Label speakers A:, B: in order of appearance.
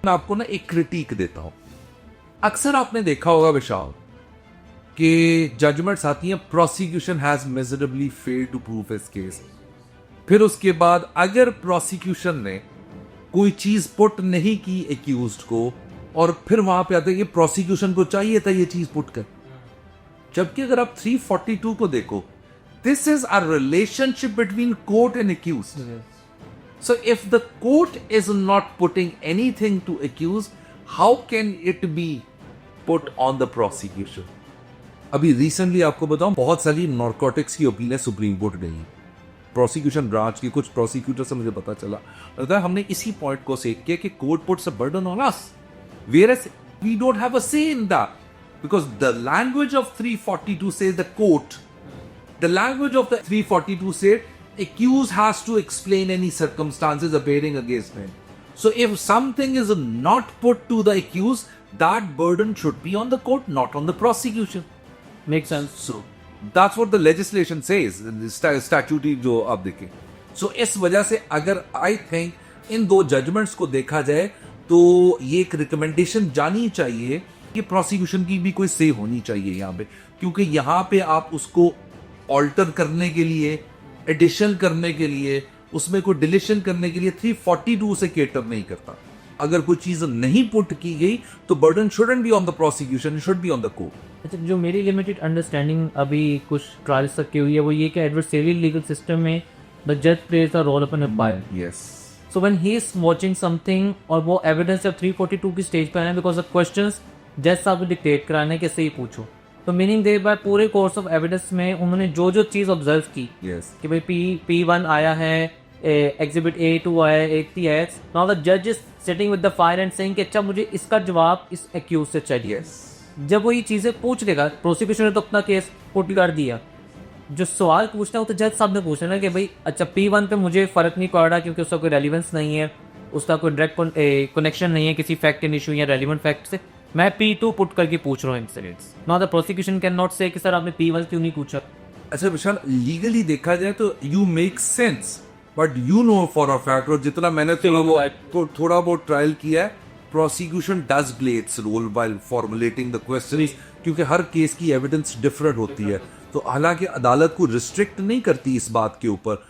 A: मैं आपको ना एक क्रिटिक देता हूं। अक्सर आपने देखा होगा विशाल कि जजमेंट्स आती हैं, prosecution has measurably failed to prove his case. फिर उसके बाद अगर प्रोसिक्यूशन ने कोई चीज पुट नहीं की एक्यूज्ड को, और फिर वहां पे आते हैं कि प्रोसिक्यूशन को चाहिए था ये चीज पुट कर। जबकि अगर आप 342 को देखो, this is a relationship between court and accused. So if the court is not putting anything to accuse, how can it be put on the prosecution? अभी रिसेंटली आपको बताऊं, बहुत सारी नारकोटिक्स की अपीलें सुप्रीम कोर्ट गई। प्रोसिक्यूशन ब्रांच की कुछ prosecutor से मुझे पता चला हमने इसी पॉइंट को सेक किया कि court puts a burden on us, whereas we don't have a say in that, because the language of 342 says the court, the language of the 342 says accused has to explain any circumstances appearing against him. So if something is not put to the accused, that burden should be on the court, not on the prosecution.
B: Makes sense.
A: So that's what the legislation says, statute जो आप देखें। So इस वजह से अगर I think इन दो judgements को देखा जाए तो ये एक रिकमेंडेशन जानी चाहिए कि प्रोसिक्यूशन की भी कोई से होनी चाहिए यहाँ पे, क्योंकि यहाँ पे आप उसको ऑल्टर करने के लिए, एडिशन करने के लिए, उसमें कोई डिलीशन करने के लिए 342 से केटर नहीं करता। अगर कोई चीज नहीं पुट की गई तो burden shouldn't be on the prosecution, it should be on the court.
B: अच्छा, जो मेरी लिमिटेड अंडरस्टैंडिंग अभी कुछ ट्रायल्स तक की हुई है वो ये कि एडवर्सरियल लीगल सिस्टम में द जज plays a role of an umpire.
A: Yes.
B: So when he is watching something और वो एविडेंस जब 342 की स्टेज पे आए बिकॉज ऑफ क्वेश्चंस जज साहब को डिक्टेट कराने के सही पूछो, तो मीनिंग दे बाय पूरे कोर्स ऑफ एविडेंस में उन्होंने जो जो चीज ऑब्जर्व की कि भाई P1 आया है, एग्जिबिट A2 आया है, A3 आया है, नाउ द जज is sitting with the fire and saying कि अच्छा मुझे इसका जवाब इस एक्यूज से चाहिए। जब वो ये चीजें पूछ लेगा, प्रोसिक्यूशन ने तो अपना केस पुट कर दिया, जो सवाल पूछना है वो तो जज साहब ने पूछना है कि भाई अच्छा P1 पे मुझे फर्क नहीं पड़ रहा क्योंकि उसका कोई रेलिवेंस नहीं है, उसका कोई डायरेक्ट कनेक्शन नहीं है किसी फैक्ट एंड इशू या रेलिवेंट फैक्ट से, मैं P2 पुट करके पूछ रहा हूँ incidents. Now the prosecution can not से कि सर आपने P1 क्यों नहीं पूछा।
A: अच्छा विशाल, लीगली देखा जाए तो you make sense, but you know for a fact, और जितना मैंने थोड़ा बहुत ट्रायल किया है, prosecution does play its role while formulating the questions, क्योंकि हर केस की एविडेंस डिफरेंट होती है। तो हालांकि अदालत को रिस्ट्रिक्ट नहीं करती इस बात के ऊपर,